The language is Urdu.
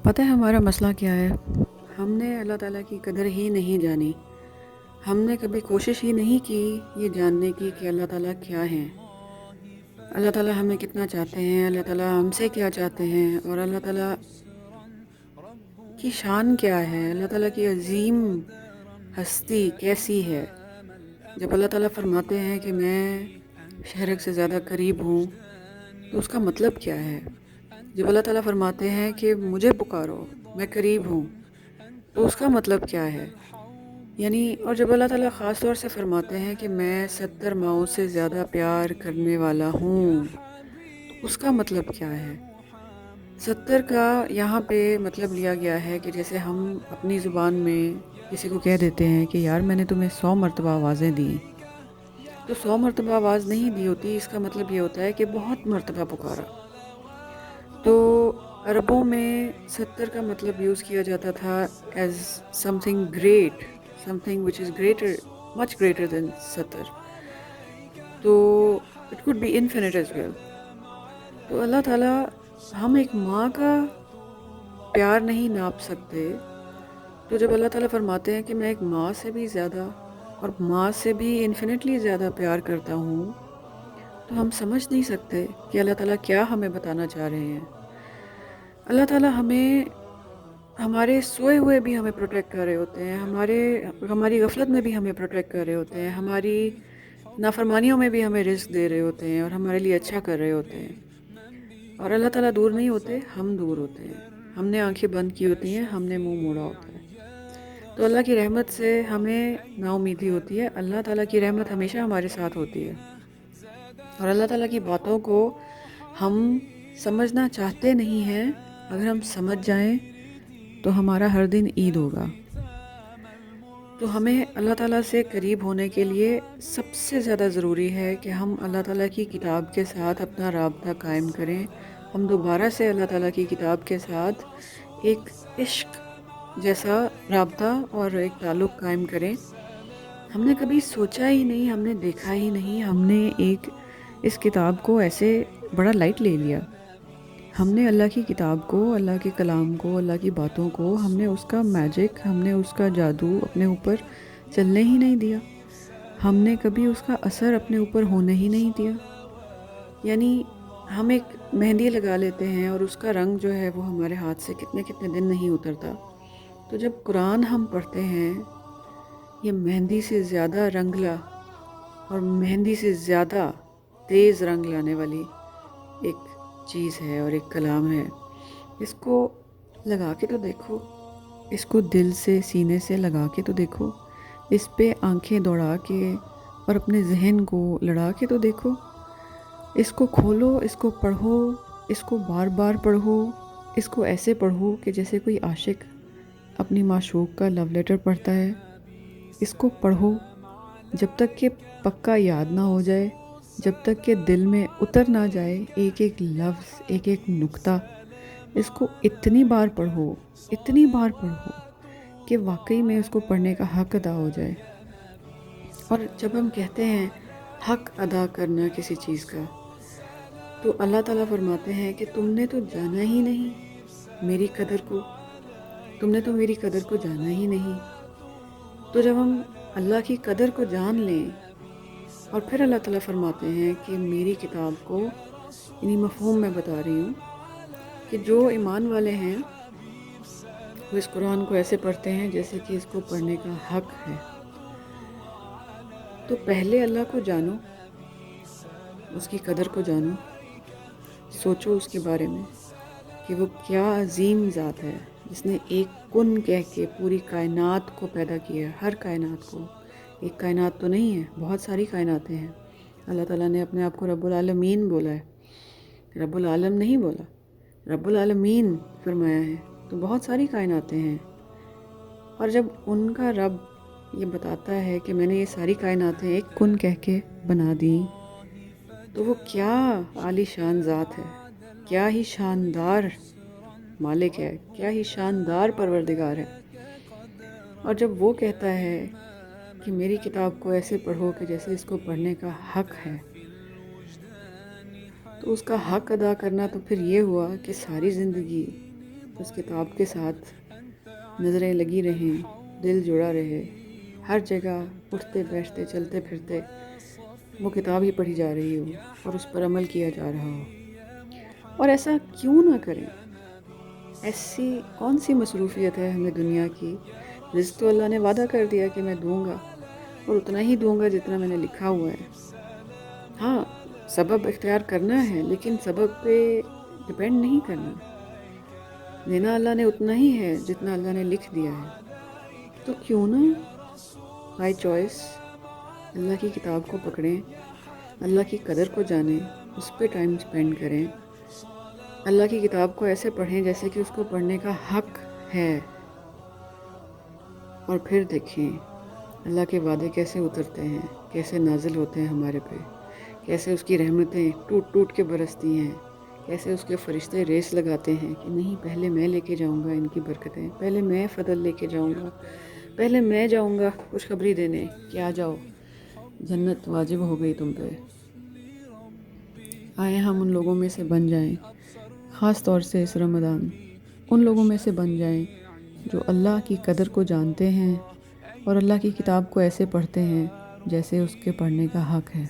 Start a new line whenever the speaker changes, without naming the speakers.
پتہ ہے ہمارا مسئلہ کیا ہے؟ ہم نے اللہ تعالیٰ کی قدر ہی نہیں جانی. ہم نے کبھی کوشش ہی نہیں کی یہ جاننے کی کہ اللہ تعالیٰ کیا ہیں، اللہ تعالیٰ ہمیں کتنا چاہتے ہیں، اللہ تعالیٰ ہم سے کیا چاہتے ہیں، اور اللہ تعالیٰ کی شان کیا ہے، اللہ تعالیٰ کی عظیم ہستی کیسی ہے. جب اللہ تعالیٰ فرماتے ہیں کہ میں شہرک سے زیادہ قریب ہوں تو اس کا مطلب کیا ہے؟ جب اللہ تعالیٰ فرماتے ہیں کہ مجھے پکارو میں قریب ہوں تو اس کا مطلب کیا ہے؟ یعنی اور جب اللہ تعالیٰ خاص طور سے فرماتے ہیں کہ میں 70 ماؤں سے زیادہ پیار کرنے والا ہوں تو اس کا مطلب کیا ہے؟ 70 کا یہاں پہ مطلب لیا گیا ہے کہ جیسے ہم اپنی زبان میں کسی کو کہہ دیتے ہیں کہ یار میں نے تمہیں 100 مرتبہ آوازیں دیں، تو 100 مرتبہ آواز نہیں دی ہوتی، اس کا مطلب یہ ہوتا ہے کہ بہت مرتبہ پکارا. تو عربوں میں 70 کا مطلب یوز کیا جاتا تھا as something great, something which is greater, much greater than 70. تو it could be infinite as well. تو اللہ تعالیٰ ہم ایک ماں کا پیار نہیں ناپ سکتے، تو جب اللہ تعالیٰ فرماتے ہیں کہ میں ایک ماں سے بھی زیادہ اور ماں سے بھی انفینٹلی زیادہ پیار کرتا ہوں، تو ہم سمجھ نہیں سکتے کہ اللہ تعالیٰ کیا ہمیں بتانا چاہ رہے ہیں. اللہ تعالیٰ ہمیں ہمارے سوئے ہوئے بھی ہمیں پروٹیکٹ کر رہے ہوتے ہیں، ہماری غفلت میں بھی ہمیں پروٹیکٹ کر رہے ہوتے ہیں، ہماری نافرمانیوں میں بھی ہمیں رزق دے رہے ہوتے ہیں اور ہمارے لیے اچھا کر رہے ہوتے ہیں. اور اللہ تعالیٰ دور نہیں ہوتے، ہم دور ہوتے ہیں. ہم نے آنکھیں بند کی ہوتی ہیں، ہم نے منہ موڑا ہوتا ہے. تو اللہ کی رحمت سے ہمیں نا امیدی ہوتی ہے. اللہ تعالیٰ کی رحمت ہمیشہ ہمارے ساتھ ہوتی ہے، اور اللہ تعالیٰ کی باتوں کو ہم سمجھنا چاہتے نہیں ہیں. اگر ہم سمجھ جائیں تو ہمارا ہر دن عید ہوگا. تو ہمیں اللہ تعالیٰ سے قریب ہونے کے لیے سب سے زیادہ ضروری ہے کہ ہم اللہ تعالیٰ کی کتاب کے ساتھ اپنا رابطہ قائم کریں. ہم دوبارہ سے اللہ تعالیٰ کی کتاب کے ساتھ ایک عشق جیسا رابطہ اور ایک تعلق قائم کریں. ہم نے کبھی سوچا ہی نہیں، ہم نے دیکھا ہی نہیں، ہم نے اس کتاب کو ایسے بڑا لائٹ لے لیا. ہم نے اللہ کی کتاب کو، اللہ کے کلام کو، اللہ کی باتوں کو، ہم نے اس کا میجک، ہم نے اس کا جادو اپنے اوپر چلنے ہی نہیں دیا. ہم نے کبھی اس کا اثر اپنے اوپر ہونے ہی نہیں دیا. یعنی ہم ایک مہندی لگا لیتے ہیں اور اس کا رنگ جو ہے وہ ہمارے ہاتھ سے کتنے کتنے دن نہیں اترتا. تو جب قرآن ہم پڑھتے ہیں، یہ مہندی سے زیادہ رنگلا اور مہندی سے زیادہ تیز رنگ لانے والی ایک چیز ہے اور ایک کلام ہے. اس کو لگا کے تو دیکھو، اس کو دل سے سینے سے لگا کے تو دیکھو، اس پہ آنکھیں دوڑا کے اور اپنے ذہن کو لڑا کے تو دیکھو. اس کو کھولو، اس کو پڑھو، اس کو بار بار پڑھو، اس کو ایسے پڑھو کہ جیسے کوئی عاشق اپنی معشوق کا لو لیٹر پڑھتا ہے. اس کو پڑھو جب تک کہ پکا یاد نہ ہو جائے، جب تک کہ دل میں اتر نہ جائے ایک ایک لفظ، ایک ایک نقطہ. اس کو اتنی بار پڑھو، اتنی بار پڑھو کہ واقعی میں اس کو پڑھنے کا حق ادا ہو جائے. اور جب ہم کہتے ہیں حق ادا کرنا کسی چیز کا، تو اللہ تعالیٰ فرماتے ہیں کہ تم نے تو جانا ہی نہیں میری قدر کو، تم نے تو میری قدر کو جانا ہی نہیں. تو جب ہم اللہ کی قدر کو جان لیں، اور پھر اللہ تعالیٰ فرماتے ہیں کہ میری کتاب کو، یعنی مفہوم میں بتا رہی ہوں کہ جو ایمان والے ہیں وہ اس قرآن کو ایسے پڑھتے ہیں جیسے کہ اس کو پڑھنے کا حق ہے. تو پہلے اللہ کو جانو، اس کی قدر کو جانو، سوچو اس کے بارے میں کہ وہ کیا عظیم ذات ہے جس نے ایک کن کہہ کے پوری کائنات کو پیدا کیا. ہر کائنات کو، ایک کائنات تو نہیں ہے، بہت ساری کائناتیں ہیں. اللہ تعالیٰ نے اپنے آپ کو رب العالمین بولا ہے، رب العالم نہیں بولا، رب العالمین فرمایا ہے. تو بہت ساری کائناتیں ہیں، اور جب ان کا رب یہ بتاتا ہے کہ میں نے یہ ساری کائناتیں ایک کن کہہ کے بنا دی، تو وہ کیا عالی شان ذات ہے، کیا ہی شاندار مالک ہے، کیا ہی شاندار پروردگار ہے. اور جب وہ کہتا ہے کہ میری کتاب کو ایسے پڑھو کہ جیسے اس کو پڑھنے کا حق ہے، تو اس کا حق ادا کرنا تو پھر یہ ہوا کہ ساری زندگی اس کتاب کے ساتھ نظریں لگی رہیں، دل جڑا رہے، ہر جگہ اٹھتے بیٹھتے چلتے پھرتے وہ کتاب ہی پڑھی جا رہی ہو اور اس پر عمل کیا جا رہا ہو۔ اور ایسا کیوں نہ کریں؟ ایسی کون سی مصروفیت ہے ہمیں دنیا کی؟ رزق تو اللہ نے وعدہ کر دیا کہ میں دوں گا، اور اتنا ہی دوں گا جتنا میں نے لکھا ہوا ہے۔ ہاں، سبب اختیار کرنا ہے، لیکن سبب پہ ڈپینڈ نہیں کرنا۔ دینا اللہ نے اتنا ہی ہے جتنا اللہ نے لکھ دیا ہے۔ تو کیوں نہ بائی چوائس اللہ کی کتاب کو پکڑیں، اللہ کی قدر کو جانیں، اس پہ ٹائم سپینڈ کریں، اللہ کی کتاب کو ایسے پڑھیں جیسے کہ اس کو پڑھنے کا حق ہے، اور پھر دیکھیں اللہ کے وعدے کیسے اترتے ہیں، کیسے نازل ہوتے ہیں ہمارے پہ، کیسے اس کی رحمتیں ٹوٹ ٹوٹ کے برستی ہیں، کیسے اس کے فرشتے ریس لگاتے ہیں کہ نہیں، پہلے میں لے کے جاؤں گا ان کی برکتیں، پہلے میں فضل لے کے جاؤں گا، پہلے میں جاؤں گا خوشخبری دینے کہ آ جاؤ، جنت واجب ہو گئی تم پہ۔ آئے ہم ان لوگوں میں سے بن جائیں، خاص طور سے اس رمضان ان لوگوں میں سے بن جائیں جو اللہ کی قدر کو جانتے ہیں اور اللہ کی کتاب کو ایسے پڑھتے ہیں جیسے اس کے پڑھنے کا حق ہے۔